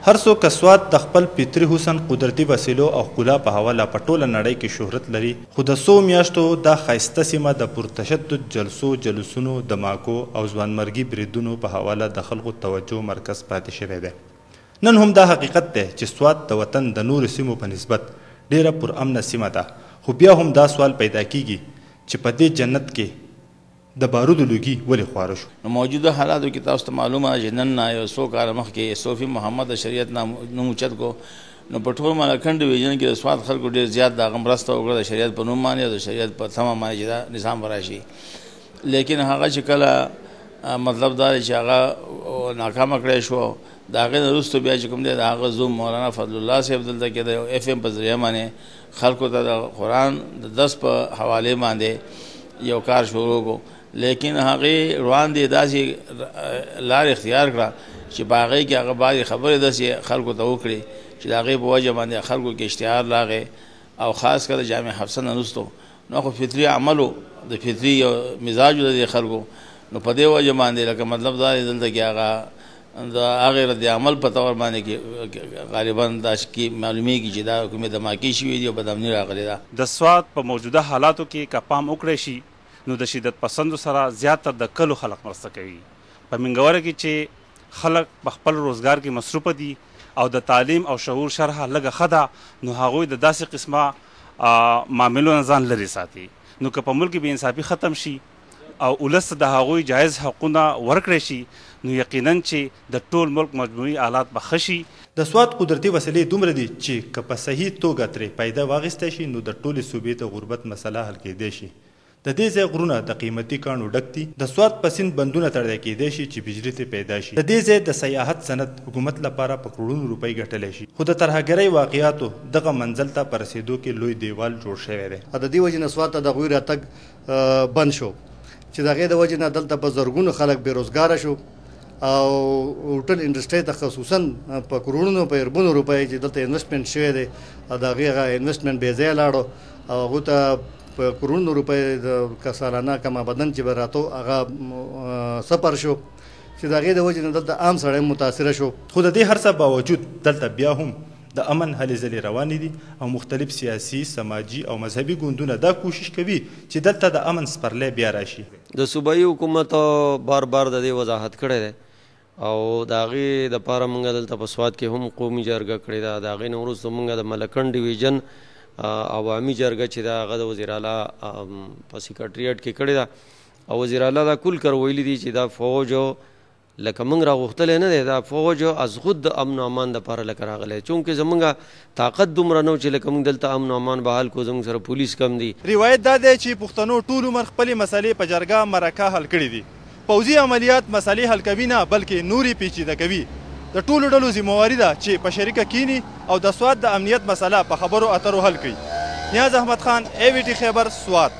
هر څوک که سوات د خپل فطري حسن، قدرتي وسیلو او ښکلا په حواله په ټوله نړۍ کې شهرت لري، خو د څو میاشتو دا ښایسته سیمه د پرتشدد جلسو، جلوسونو، دماکو او ځوانمرګي بریدونو په حواله د خلکو توجه مرکز پاتې شوی دی. نن هم دا حقیقت دی چې سوات د وطن د نورو سیمو په نسبت ډیره پرامنه سیمه ده، خو بیا هم دا سوال پیدا کیږي چې په دې جنت کې د بارودو لوګي ولې خواره شو. موجوده حالاتو کې تاسو ته معلومه چې نن نه یو څو کاله مخکې صوفي محمد د شریعت نوم اوچت کو، نو په ټول مالکنډ ډویژن کې د سوات خلکو ډېر زیات د هغه مرسته وکړه د شریعت په نوم باندې او د شریعت په تمه باندې چې دا نظام به راشي. لیکن هغه چې کله مطلب دا چې هغه ناکامه کړی شو، د هغې نه وروسته بیا چې کوم دی د هغه زوم مولانا فضل الله صاحب دلته کې د اف ام په ذریعه باندې خلکو ته د قرآن د درس په حوالې باندې یو کار شروع کو. لیکن هغې روان دی داسې لار اختیار کړه چې په هغې کې هغه بعضې خبرې داسې خلکو ته وکړي چې د هغې په وجه باندې خلکو کې اشتهار راغی، او خاص کر د جامع حفصه نه وروستو نو خو فطري عملو د فطري یو مزاج د دې خلکو، نو په دې وجه باندې لکه مطلب دا دی دلته کې هغه د هغې رد عمل په طور باندې کې غالبا داسې کې معلومیږي چې دا کومې دماکې شوي دي او بدامني راغلې ده. د سوات په موجوده حالاتو کې که پام وکړی شي نو د شدت پسندو سره زیاتره د کلو خلک مرسته کوي. په منګوره کې چې خلک په خپل روزګار کې مصروفه دي او د تعلیم او شعور شرحه لږه ښه ده، نو هغوی د داسې قسمه معاملو نه ځان لرې ساتي. نو که په ملک کې بې انصافي ختم شي او ولس د هغوی جایز حقونه ورکړی شي، نو یقینا چې د ټول ملک مجموعي حالات به ښه شي. د سوات قدرتي وسیلې دومره دي چې که په صحیح توګه ترې پیدا واخیستی شي نو د ټولې صوبې د غربت مسله حل کیدی شي. د دې ځای غرونه د قیمتي کاڼو ډک دي، د سوات په سیند بندونه تړلی کیدی شي چې بجلي ترې پیدا شي. د دې ځای د سیاحت صنعت حکومت لپاره په کروڑونو روپۍ ګټلی شي، خو د ترهګرۍ واقعاتو دغه منزل ته په رسېدو کې لوی دیوال جوړ شوی دی. د دې وجې نه سوات ته د هغوی راتګ بند شو چې د هغې د وجې نه دلته په زرګونو خلک بېروزګاره شو، او هوټل انډسټرۍ ته خصوصا په کروڑونو په اربونو روپۍ چې دلته انویسټمنټ شوی دی، د هغې هغه انویسټمنټ بې ځایه لاړو او هغو ته په کروڑونو روپۍ د سالانه کما بدن چې به راتو هغه سپر شو، چې د هغې د وجې نه دلته عام سړی متاثره شو. خو د دې هر څه باوجود دلته بیا هم د امن هلې ځلې روانې دي او مختلف سیاسي، سماجي او مذهبي ګوندونه دا کوشش کوي چې دلته د امن سپرلی بیا راشي. د صوبایي حکومت بار بار د دې وضاحت کړی دی او د هغې دپاره موږ دلته په سوات کې هم قومي جرګه کړې ده. د هغې نه وروسته موږ د ملکنډ ډویژن عوامي جرګه چې ده هغه د وزیر اعلی په سیکرټریټ کې کړې ده، او وزیر اعلی دا کل کر ویلي دي چې دا فوج لکه موږ راغوښتلی نه دی، دا فوج از خود د امن و امان دپاره لکه راغلی، چونکې زموږ طاقت دومره نه و چې لکه موږ دلته امن و امان بحال کړو، زموږ سره پولیس کم دي. روایت دا دی چې پښتنو ټول عمر خپلې مسلې په جرګه مرکه حل کړي دي. پوځي عملیات مسلې حل کوي نه بلکې نورې پیچیده کوي. د ټولو ډلو ذمهواري ده چې په شریکه کینی او د سوات د امنیت مسله په خبرو اترو حل کړي. نیاز احمد خان، AVT خیبر، سوات.